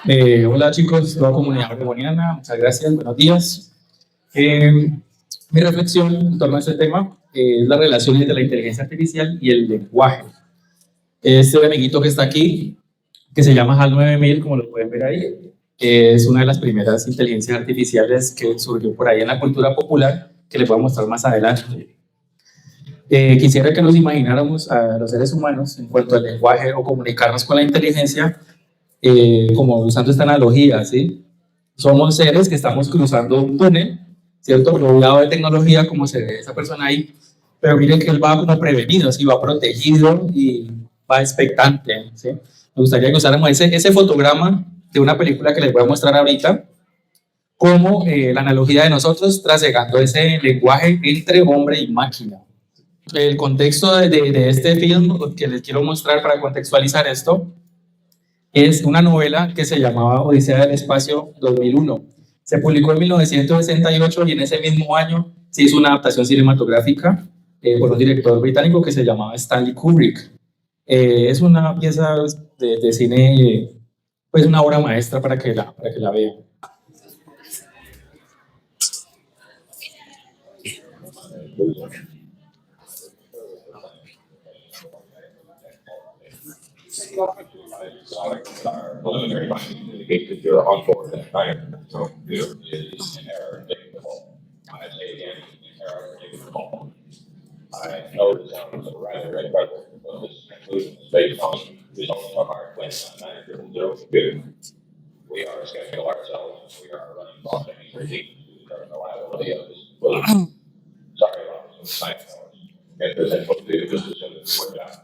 Hola chicos, toda comunidad oregoniana, muchas gracias, buenos días. Mi reflexión en torno a este tema es la relación entre la inteligencia artificial y el lenguaje. Este amiguito que está aquí, que se llama HAL 9000, como lo pueden ver ahí, es una de las primeras inteligencias artificiales que surgió por ahí en la cultura popular, que les voy a mostrar más adelante. Quisiera que nos imagináramos a los seres humanos en cuanto al lenguaje o comunicarnos con la inteligencia, como usando esta analogía, ¿sí? Somos seres que estamos cruzando un túnel, ¿cierto? Rodeado de tecnología, como se ve esa persona ahí, pero miren que él va como prevenido, ¿sí? Va protegido y va expectante, ¿sí? Me gustaría que usáramos ese fotograma de una película que les voy a mostrar ahorita, como la analogía de nosotros trasegando ese lenguaje entre hombre y máquina. El contexto de este film que les quiero mostrar para contextualizar esto es una novela que se llamaba Odisea del Espacio 2001. Se publicó en 1968 y en ese mismo año se hizo una adaptación cinematográfica por un director británico que se llamaba Stanley Kubrick. Es una pieza de cine, pues una obra maestra para que la vean. Our preliminary findings indicate that you're on board that diagram. So there is an error predictable. I say again, an error predictable. I know this sounds rather incredible, but this conclusion is based on results of our 2900 computer. We are skeptical ourselves. We are running often critiques to determine the reliability of this conclusion. Sorry about this science. Get this info to you just as soon as we work it out.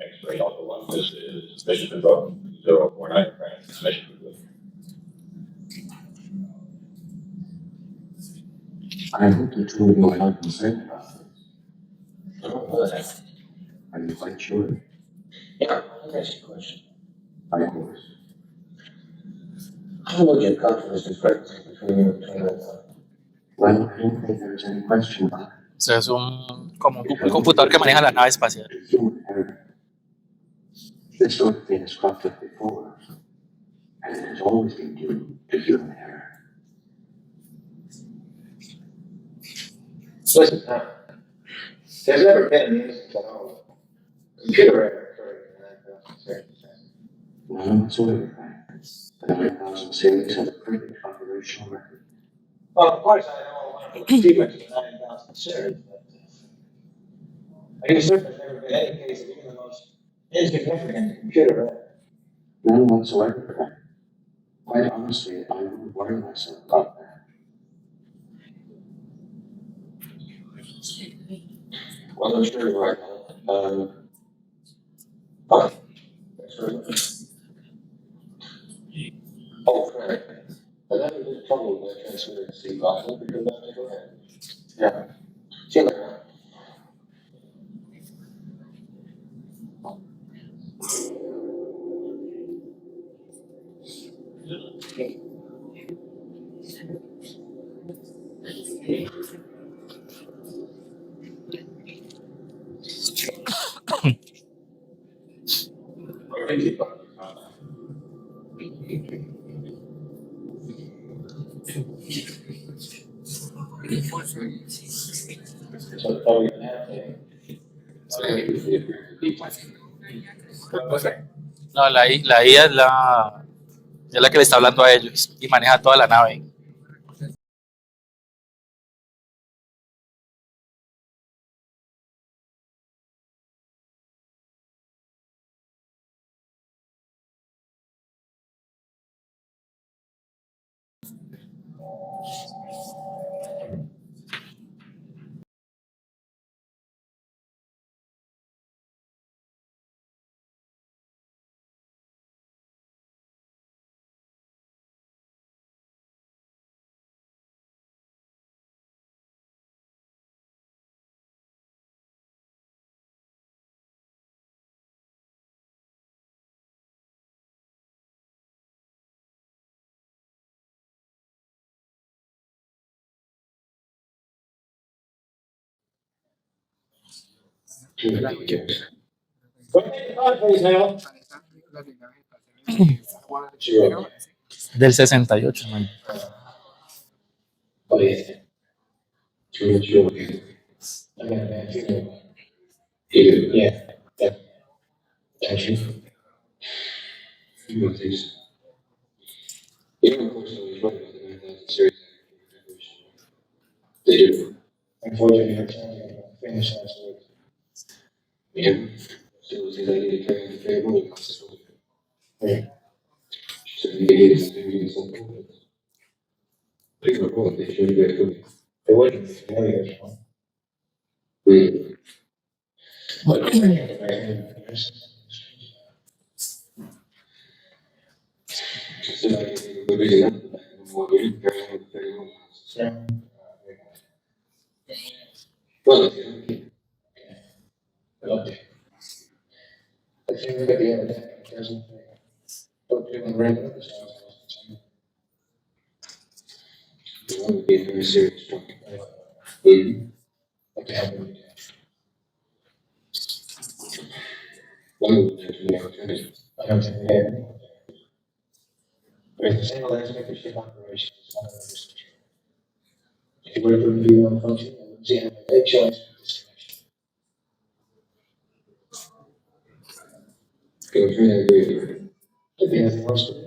X-ray Alpha 1, this is mission control 049 transmission. I hope the two of you are not concerned about this. Are you quite sure? Yeah, I'll ask you a question. Of course. How would you accomplish this breakthrough between you and China? Well, I don't think there's any question about it. O sea, es como un computador que maneja la nave espacial. This sort of thing has cropped up before, and it has always been due to human error. Listen, there's never been an instance at all. Computer error occurred in 9,000 series. None whatsoever. The 9,000 series has a perfect operational record. Well, of course, I know one of the achievements of 9,000 series, but I can certainly there's never been any case of even the most insignificant computer error. None whatsoever. Quite honestly, I wouldn't worry myself about that. Well, I'm sure you're right. Okay. Thanks very much. Oh, Frank. I'm having a little trouble with that transparency. I hope you come back to go ahead. Yeah. See you later. No, la IA es la que le está hablando a ellos y maneja toda la nave. Sure. Del 68, man. Oh, yeah. True, true. I got a bad feeling. Yeah, that's you. You know, things. You know, unfortunately, it's running about the 9,000 series. They do. Unfortunately, I can't finish last week. Yeah. So it was like I needed to carry the fair money costs. Yeah. So you needed to do something. Please don't call it. They should get it. They wouldn't. Mm. But so like, the reason more really carrying the fair money costs. Yeah. Well, okay. I think we got the other day. Don't give them random. It would be a very serious problem. Okay. One of them is the opportunity. I don't think they have. There's a single executive operation. If you were to review one function, you would see how they choice. Okay, agree. If you have anything else to do?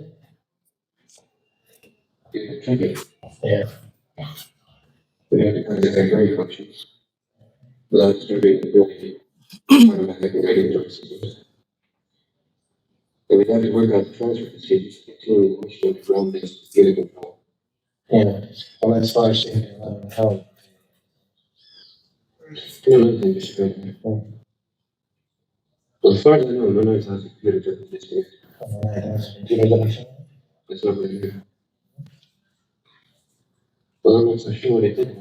Yeah. We have to consider very functions. Without distributing the ability, automatic rating choices. And we have to work out the transfer procedures to continue the mission of ground-based data control. Yeah, well, that's far as how. No, nothing, Mr. President. Well, as far as I know, no one's has a computer-driven system. That's not really good. Well, I'm not so sure what it did.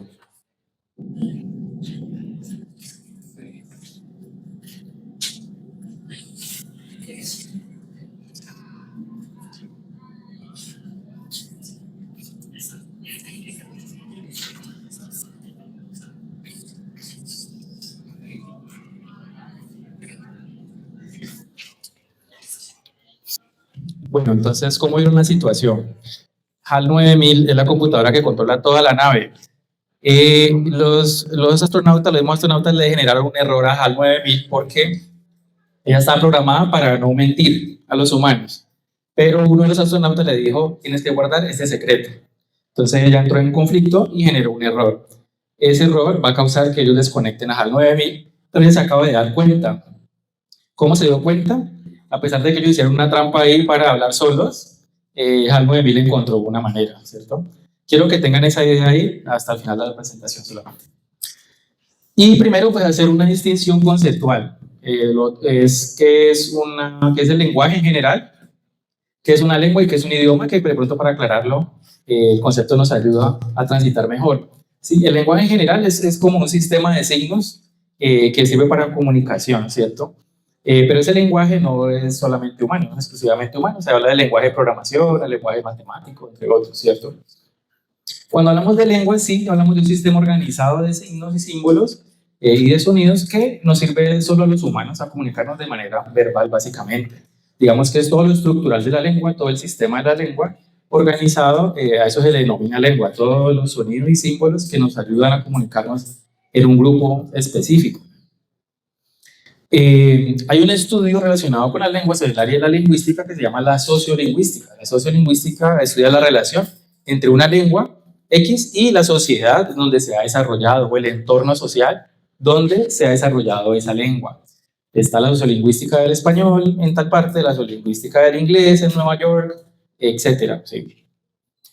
Bueno, entonces, ¿cómo vieron la situación? HAL 9000 es la computadora que controla toda la nave. Los astronautas, los mismos astronautas le generaron un error a HAL 9000 porque ella estaba programada para no mentir a los humanos. Pero uno de los astronautas le dijo, tienes que guardar este secreto. Entonces ella entró en conflicto y generó un error. Ese error va a causar que ellos desconecten a HAL 9000, pero ella se acaba de dar cuenta. ¿Cómo se dio cuenta? A pesar de que ellos hicieron una trampa ahí para hablar solos, HAL 9000 encontró una manera, ¿cierto? Quiero que tengan esa idea ahí hasta el final de la presentación solamente. Y primero, pues, hacer una distinción conceptual. ¿Qué es el lenguaje en general? ¿Qué es una lengua y qué es un idioma? Que de pronto, para aclararlo, el concepto nos ayuda a transitar mejor. Sí, el lenguaje en general es como un sistema de signos que sirve para comunicación, ¿cierto? Pero ese lenguaje no es solamente humano, no es exclusivamente humano. Se habla del lenguaje de programación, el lenguaje matemático, entre otros, ¿cierto? Cuando hablamos de lengua, sí, hablamos de un sistema organizado de signos y símbolos y de sonidos que nos sirve solo a los humanos a comunicarnos de manera verbal, básicamente. Digamos que es todo lo estructural de la lengua, todo el sistema de la lengua organizado, a eso se le denomina lengua, todos los sonidos y símbolos que nos ayudan a comunicarnos en un grupo específico. Hay un estudio relacionado con las lenguas en el área de la lingüística que se llama la sociolingüística. La sociolingüística estudia la relación entre una lengua X y la sociedad donde se ha desarrollado, o el entorno social donde se ha desarrollado esa lengua. Está la sociolingüística del español en tal parte, la sociolingüística del inglés en Nueva York, etcétera. Sí.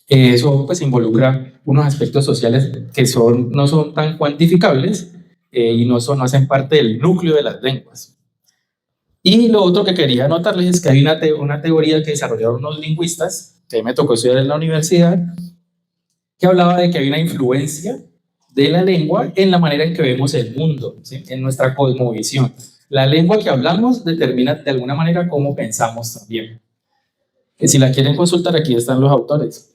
Eso pues involucra unos aspectos sociales que no son tan cuantificables y no hacen parte del núcleo de las lenguas. Y lo otro que quería anotarles es que hay una teoría que desarrollaron unos lingüistas, que me tocó estudiar en la universidad, que hablaba de que hay una influencia de la lengua en la manera en que vemos el mundo, ¿sí? En nuestra cosmovisión. La lengua que hablamos determina de alguna manera cómo pensamos también. Si la quieren consultar, aquí están los autores.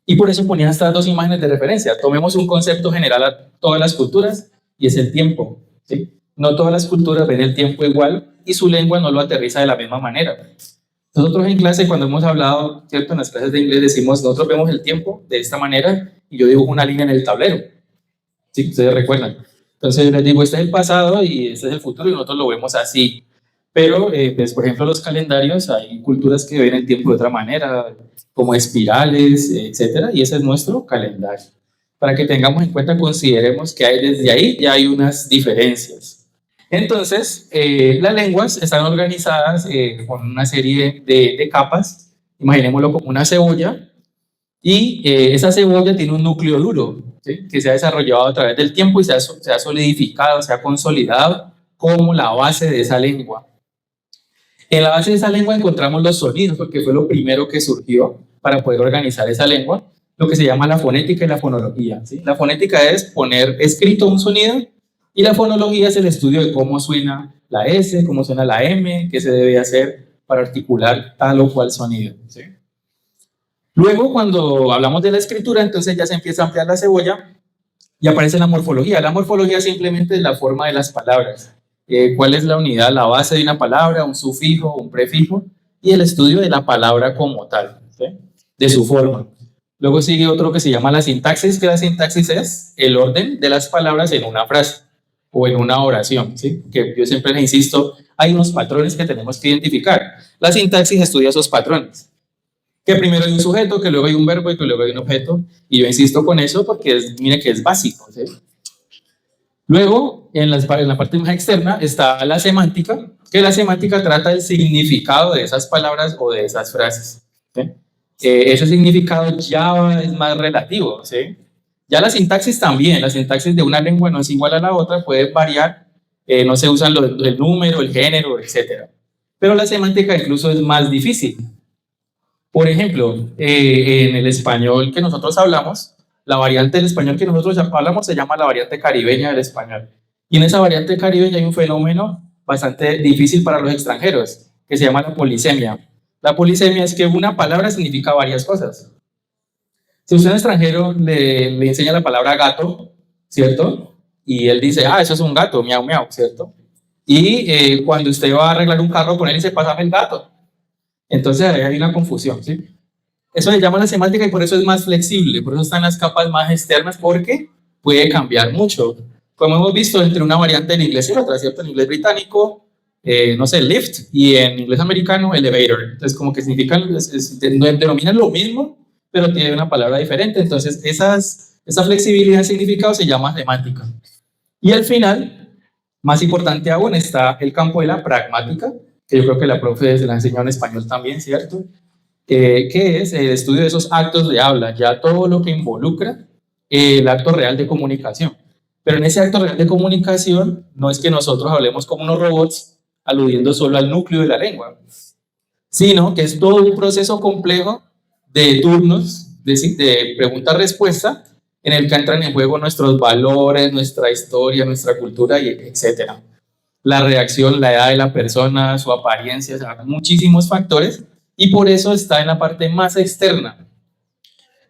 Y por eso ponía estas dos imágenes de referencia. Tomemos un concepto general a todas las culturas y es el tiempo, ¿sí? No todas las culturas ven el tiempo igual y su lengua no lo aterriza de la misma manera. Nosotros en clase, cuando hemos hablado, ¿cierto? En las clases de inglés decimos, nosotros vemos el tiempo de esta manera y yo dibujo una línea en el tablero. ¿Sí? Ustedes recuerdan. Entonces les digo, este es el pasado y este es el futuro y nosotros lo vemos así. Pero, pues, por ejemplo, los calendarios, hay culturas que ven el tiempo de otra manera, como espirales, etcétera, y ese es nuestro calendario. Para que tengamos en cuenta, consideremos que hay desde ahí ya hay unas diferencias. Entonces, las lenguas están organizadas con una serie de capas. Imaginémoslo como una cebolla, y esa cebolla tiene un núcleo duro, ¿sí? Que se ha desarrollado a través del tiempo y se ha solidificado, se ha consolidado como la base de esa lengua. En la base de esa lengua encontramos los sonidos, porque fue lo primero que surgió para poder organizar esa lengua, lo que se llama la fonética y la fonología, ¿sí? La fonética es poner escrito un sonido y la fonología es el estudio de cómo suena la S, cómo suena la M, qué se debe hacer para articular tal o cual sonido, ¿sí? Luego, cuando hablamos de la escritura, entonces ya se empieza a ampliar la cebolla y aparece la morfología. La morfología simplemente es la forma de las palabras. ¿Cuál es la unidad, la base de una palabra, un sufijo, un prefijo? Y el estudio de la palabra como tal, ¿sí? De su forma. Luego sigue otro que se llama la sintaxis, que la sintaxis es el orden de las palabras en una frase o en una oración, ¿sí? Que yo siempre les insisto, hay unos patrones que tenemos que identificar. La sintaxis estudia esos patrones. Que primero hay un sujeto, que luego hay un verbo y que luego hay un objeto. Y yo insisto con eso porque mire que es básico, ¿sí? Luego, en la parte más externa está la semántica, que la semántica trata del significado de esas palabras o de esas frases, ¿sí? Ese significado ya es más relativo, ¿sí? Ya la sintaxis también, la sintaxis de una lengua no es igual a la otra, puede variar, no se usan el número, el género, etc. Pero la semántica incluso es más difícil. Por ejemplo, en el español que nosotros hablamos, la variante del español que nosotros hablamos se llama la variante caribeña del español. Y en esa variante caribeña hay un fenómeno bastante difícil para los extranjeros, que se llama la polisemia. La polisemia es que una palabra significa varias cosas. Si usted a un extranjero le enseña la palabra gato, ¿cierto? Y él dice, ah, eso es un gato, miau, miau, ¿cierto? Y cuando usted va a arreglar un carro con él, dice, pásame el gato. Entonces ahí hay una confusión, ¿sí? Eso se llama la semántica y por eso es más flexible, por eso están las capas más externas, porque puede cambiar mucho. Como hemos visto entre una variante en inglés y otra, ¿cierto? En inglés británico, no sé, lift, y en inglés americano, elevator. Entonces, como que significan, denominan lo mismo, pero tiene una palabra diferente. Entonces, esa flexibilidad de significado se llama semántica. Y al final, más importante aún, está el campo de la pragmática, que yo creo que la profe se la enseñó en español también, ¿cierto? Que es el estudio de esos actos de habla, ya todo lo que involucra el acto real de comunicación. Pero en ese acto real de comunicación no es que nosotros hablemos como unos robots aludiendo solo al núcleo de la lengua, sino que es todo un proceso complejo de turnos, de pregunta-respuesta, en el que entran en juego nuestros valores, nuestra historia, nuestra cultura, etc. La reacción, la edad de la persona, su apariencia, o sea, muchísimos factores, y por eso está en la parte más externa.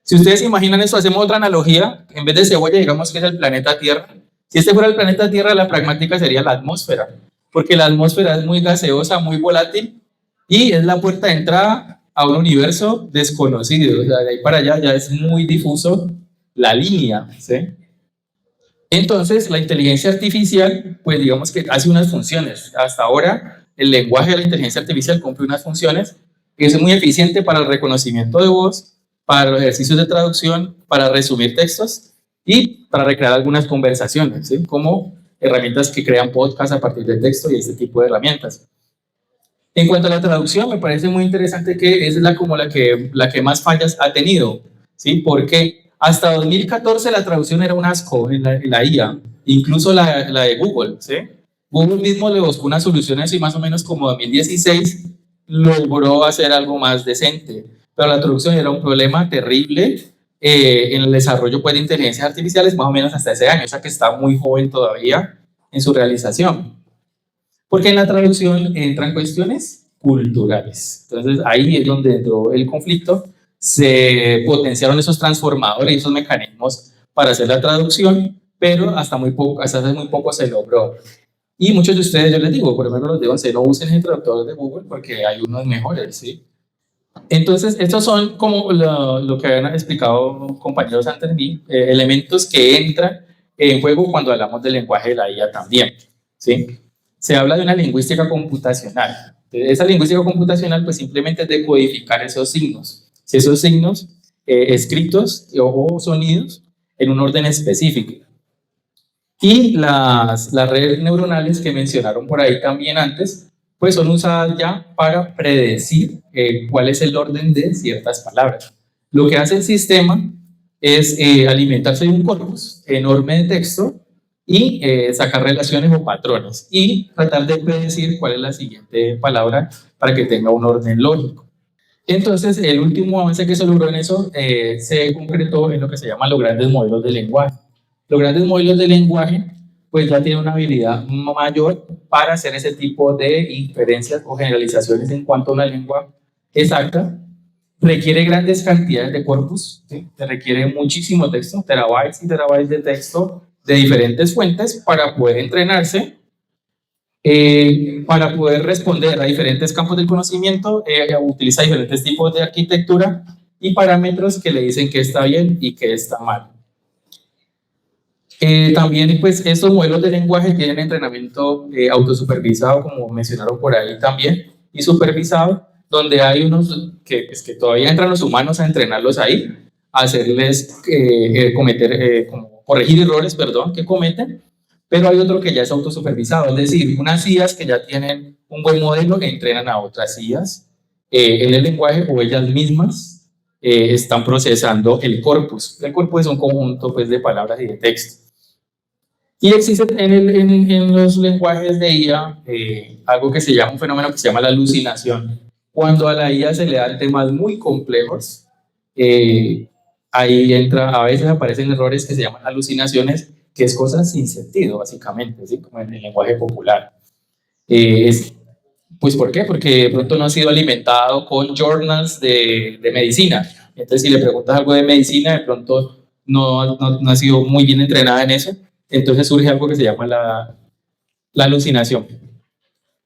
Si ustedes imaginan eso, hacemos otra analogía, en vez de cebolla, digamos que es el planeta Tierra. Si este fuera el planeta Tierra, la pragmática sería la atmósfera, porque la atmósfera es muy gaseosa, muy volátil, y es la puerta de entrada a un universo desconocido. O sea, de ahí para allá ya es muy difuso la línea, ¿sí? Entonces, la inteligencia artificial, pues digamos que hace unas funciones. Hasta ahora, el lenguaje de la inteligencia artificial cumple unas funciones que es muy eficiente para el reconocimiento de voz, para los ejercicios de traducción, para resumir textos y para recrear algunas conversaciones, ¿sí? Como herramientas que crean podcasts a partir de texto y este tipo de herramientas. En cuanto a la traducción, me parece muy interesante que es la que más fallas ha tenido, ¿sí? Porque hasta 2014 la traducción era un asco en la IA, incluso la de Google, ¿sí? Google mismo le buscó una solución a eso y más o menos como 2016 logró hacer algo más decente, pero la traducción era un problema terrible en el desarrollo pues, de inteligencias artificiales más o menos hasta ese año, o sea que está muy joven todavía en su realización. Porque en la traducción entran cuestiones culturales. Entonces ahí es donde entró el conflicto, se potenciaron esos transformadores y esos mecanismos para hacer la traducción, pero hasta hace muy poco se logró. Y muchos de ustedes, yo les digo, por ejemplo, los de 11, no usen el traductor de Google porque hay unos mejores, ¿sí? Entonces, estos son como lo que habían explicado compañeros antes de mí, elementos que entran en juego cuando hablamos del lenguaje de la IA también, ¿sí? Se habla de una lingüística computacional. Esa lingüística computacional, pues simplemente es decodificar esos signos. Si esos signos escritos o sonidos en un orden específico. Y las redes neuronales que mencionaron por ahí también antes, pues son usadas ya para predecir cuál es el orden de ciertas palabras. Lo que hace el sistema es alimentarse de un corpus enorme de texto y sacar relaciones o patrones y tratar de predecir cuál es la siguiente palabra para que tenga un orden lógico. Entonces, el último avance que se logró en eso se concretó en lo que se llama los grandes modelos de lenguaje. Los grandes modelos de lenguaje pues ya tienen una habilidad mayor para hacer ese tipo de inferencias o generalizaciones en cuanto a una lengua exacta. Requiere grandes cantidades de corpus, ¿sí? Se requiere muchísimo texto, terabytes y terabytes de texto de diferentes fuentes para poder entrenarse, para poder responder a diferentes campos del conocimiento, utiliza diferentes tipos de arquitectura y parámetros que le dicen que está bien y que está mal. También, pues, estos modelos de lenguaje tienen entrenamiento autosupervisado, como mencionaron por ahí también, y supervisado, donde hay unos que todavía entran los humanos a entrenarlos ahí, a hacerles como corregir errores, perdón, que cometen, pero hay otro que ya es autosupervisado, es decir, unas IAs que ya tienen un buen modelo que entrenan a otras IAs en el lenguaje o ellas mismas están procesando el corpus. El corpus es un conjunto pues, de palabras y de texto. Y existe en los lenguajes de IA algo que se llama, un fenómeno que se llama la alucinación. Cuando a la IA se le dan temas muy complejos, ahí entra, a veces aparecen errores que se llaman alucinaciones, que es cosas sin sentido, básicamente, ¿sí? Como en el lenguaje popular. Pues, ¿por qué? Porque de pronto no ha sido alimentado con journals de medicina. Entonces, si le preguntas algo de medicina, de pronto no ha sido muy bien entrenada en eso. Entonces surge algo que se llama la alucinación.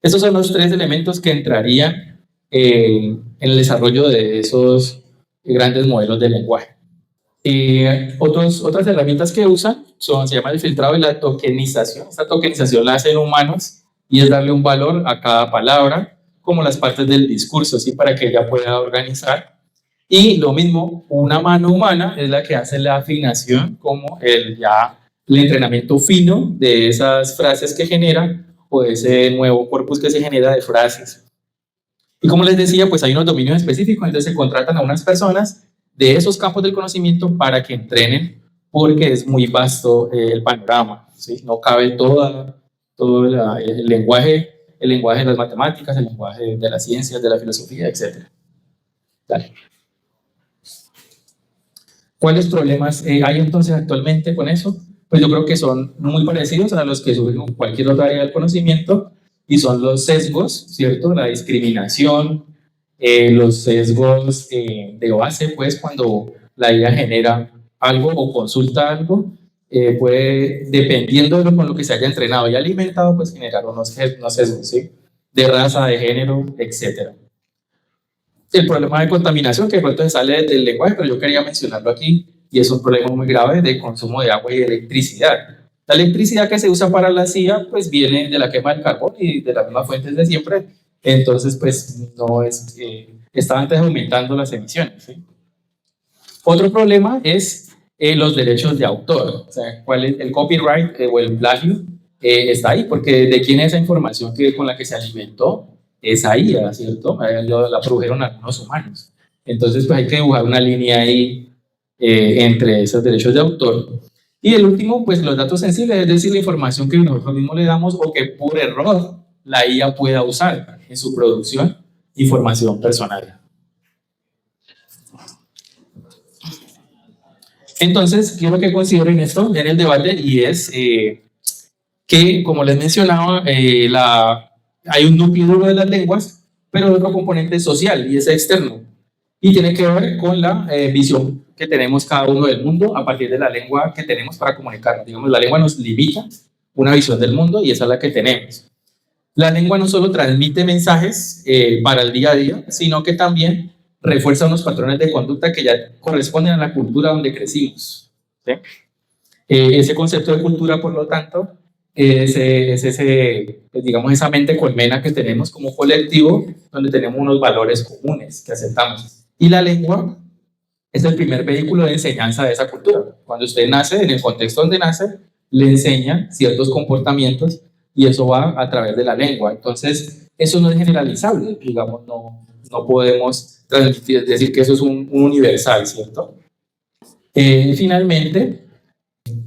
Estos son los tres elementos que entrarían en el desarrollo de esos grandes modelos de lenguaje. Otras herramientas que usan se llama el filtrado y la tokenización. Esta tokenización la hacen humanos y es darle un valor a cada palabra, como las partes del discurso, ¿sí? Para que ella pueda organizar. Y lo mismo, una mano humana es la que hace la afinación, como el entrenamiento fino de esas frases que genera o de ese nuevo corpus que se genera de frases. Y como les decía, pues hay unos dominios específicos, entonces se contratan a unas personas de esos campos del conocimiento para que entrenen, porque es muy vasto el panorama, ¿sí? No cabe todo el lenguaje de las matemáticas, el lenguaje de las ciencias, de la filosofía, etc. Dale. ¿Cuáles problemas hay entonces actualmente con eso? Pues yo creo que son muy parecidos a los que surgen en cualquier otra área del conocimiento, y son los sesgos, ¿cierto? La discriminación, los sesgos de base, pues cuando la IA genera algo o consulta algo, puede, dependiendo de con lo que se haya entrenado y alimentado, pues generar unos sesgos, ¿sí? De raza, de género, etc. El problema de contaminación, que de pronto se sale del lenguaje, pero yo quería mencionarlo aquí, y es un problema muy grave de consumo de agua y de electricidad. La electricidad que se usa para la CIA, pues viene de la quema del carbón y de las mismas fuentes de siempre, entonces pues no es, está antes aumentando las emisiones, ¿sí? Otro problema es los derechos de autor, o sea, cuál es el copyright o el plagio está ahí, porque de quién es esa información con la que se alimentó esa IA, ¿cierto? La produjeron algunos humanos. Entonces, pues hay que dibujar una línea ahí entre esos derechos de autor. Y el último, pues los datos sensibles, es decir, la información que nosotros mismos le damos o que por error la IA pueda usar en su producción, información personal. Entonces, quiero que consideren esto en el debate, y es que, como les mencionaba, hay un núcleo duro de las lenguas, pero otro componente social y es externo, y tiene que ver con la visión que tenemos cada uno del mundo a partir de la lengua que tenemos para comunicarnos. Digamos, la lengua nos limita una visión del mundo y esa es la que tenemos. La lengua no solo transmite mensajes para el día a día, sino que también refuerza unos patrones de conducta que ya corresponden a la cultura donde crecimos, ¿sí? Ese concepto de cultura, por lo tanto, es digamos, esa mente colmena que tenemos como colectivo, donde tenemos unos valores comunes que aceptamos. Y la lengua es el primer vehículo de enseñanza de esa cultura. Cuando usted nace, en el contexto donde nace, le enseñan ciertos comportamientos y eso va a través de la lengua. Entonces, eso no es generalizable, digamos, no podemos decir que eso es un universal, ¿cierto? Finalmente,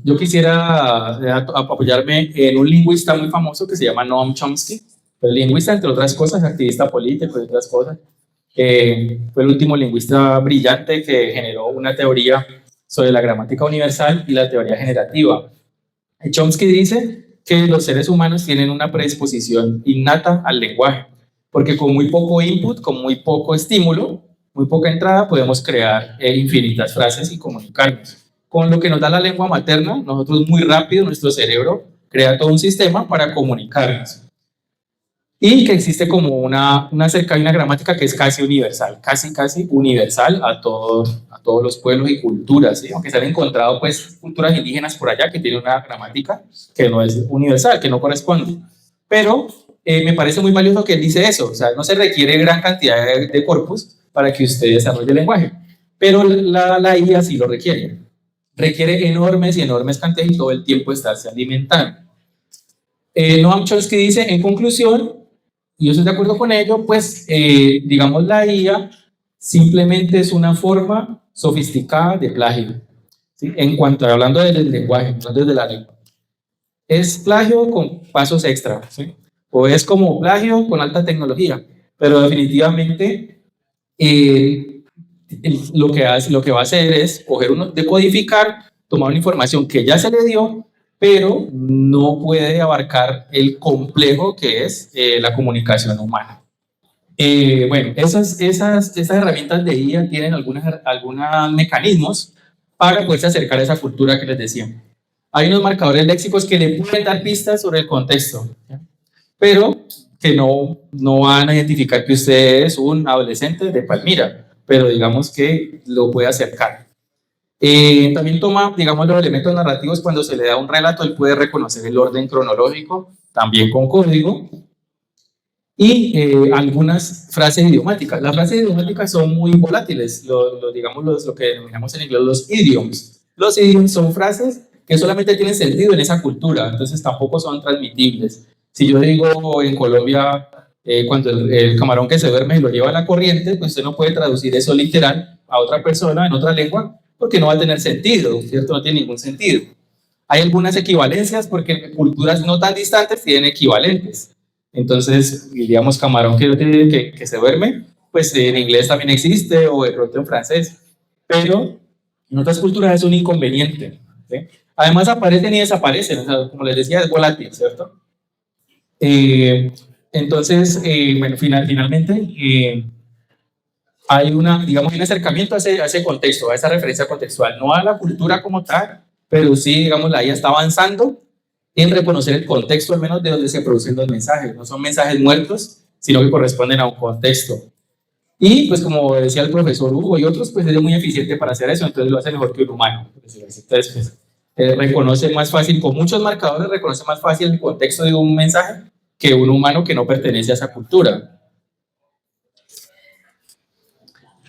yo quisiera apoyarme en un lingüista muy famoso que se llama Noam Chomsky. El lingüista, entre otras cosas, activista político y otras cosas. Fue el último lingüista brillante que generó una teoría sobre la gramática universal y la teoría generativa. Chomsky dice que los seres humanos tienen una predisposición innata al lenguaje, porque con muy poco input, con muy poco estímulo, muy poca entrada, podemos crear infinitas frases y comunicarnos. Con lo que nos da la lengua materna, nosotros muy rápido, nuestro cerebro crea todo un sistema para comunicarnos. Y que existe como una gramática que es casi universal, casi universal a todos los pueblos y culturas, ¿sí? Aunque se han encontrado pues culturas indígenas por allá que tienen una gramática que no es universal, que no corresponde. Pero me parece muy valioso que él dice eso, o sea, no se requiere gran cantidad de corpus para que usted desarrolle el lenguaje, pero la IA sí lo requiere. Requiere enormes y enormes cantidades y todo el tiempo estarse alimentando. Noam Chomsky dice, en conclusión, y yo estoy de acuerdo con ello, pues digamos la IA simplemente es una forma sofisticada de plagio, ¿sí? En cuanto a hablando del lenguaje, no desde la lengua. Es plagio con pasos extra, ¿sí? O es como plagio con alta tecnología, pero definitivamente lo que va a hacer es decodificar, tomar una información que ya se le dio, pero no puede abarcar el complejo que es la comunicación humana. Bueno, esas herramientas de IA tienen algunos mecanismos para poderse acercar a esa cultura que les decía. Hay unos marcadores léxicos que le pueden dar pistas sobre el contexto, ¿ya? Pero que no van a identificar que usted es un adolescente de Palmira, pero digamos que lo puede acercar. También toma, digamos, los elementos narrativos. Cuando se le da un relato, él puede reconocer el orden cronológico, también con código, y algunas frases idiomáticas. Las frases idiomáticas son muy volátiles, digamos, lo que denominamos en inglés los idioms. Los idioms son frases que solamente tienen sentido en esa cultura, entonces tampoco son transmitibles. Si yo digo en Colombia, cuando el camarón que se duerme y lo lleva a la corriente, pues usted no puede traducir eso literal a otra persona en otra lengua, porque no va a tener sentido, ¿cierto? No tiene ningún sentido. Hay algunas equivalencias porque culturas no tan distantes tienen equivalentes. Entonces, diríamos camarón que se duerme, pues en inglés también existe o de pronto en francés, pero en otras culturas es un inconveniente, ¿sí? Además aparecen y desaparecen, o sea, como les decía, es volátil, ¿cierto? Entonces, bueno, finalmente hay digamos, un acercamiento a ese contexto, a esa referencia contextual, no a la cultura como tal, pero sí, digamos, la IA está avanzando en reconocer el contexto, al menos de donde se producen los mensajes. No son mensajes muertos, sino que corresponden a un contexto. Y, pues, como decía el profesor Hugo y otros, pues es muy eficiente para hacer eso, entonces lo hace mejor que un humano. Entonces, pues, reconoce más fácil, con muchos marcadores, reconoce más fácil el contexto de un mensaje que un humano que no pertenece a esa cultura.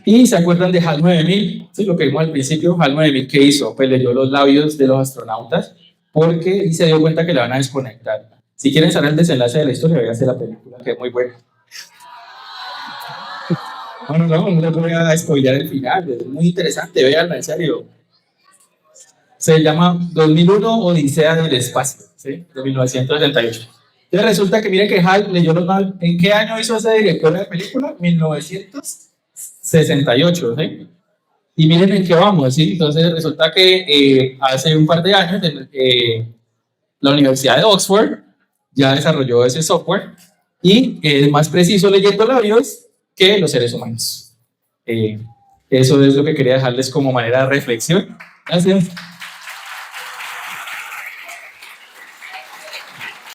Y se acuerdan de HAL 9000, ¿sí? Lo que vimos al principio. HAL 9000, ¿qué hizo? Pues leyó los labios de los astronautas y se dio cuenta que le van a desconectar. Si quieren saber el desenlace de la historia, véanse la película, que es muy buena. No les voy a spoilear el final, es muy interesante, véanla, en serio. Se llama 2001 Odisea del Espacio, ¿sí? De 1968. Entonces resulta que miren que HAL leyó los labios. ¿En qué año hizo ese director de la película? 1968, ¿sí? Y miren en qué vamos, ¿sí? Entonces resulta que hace un par de años la Universidad de Oxford ya desarrolló ese software y es más preciso leyendo labios que los seres humanos. Eso es lo que quería dejarles como manera de reflexión. Gracias.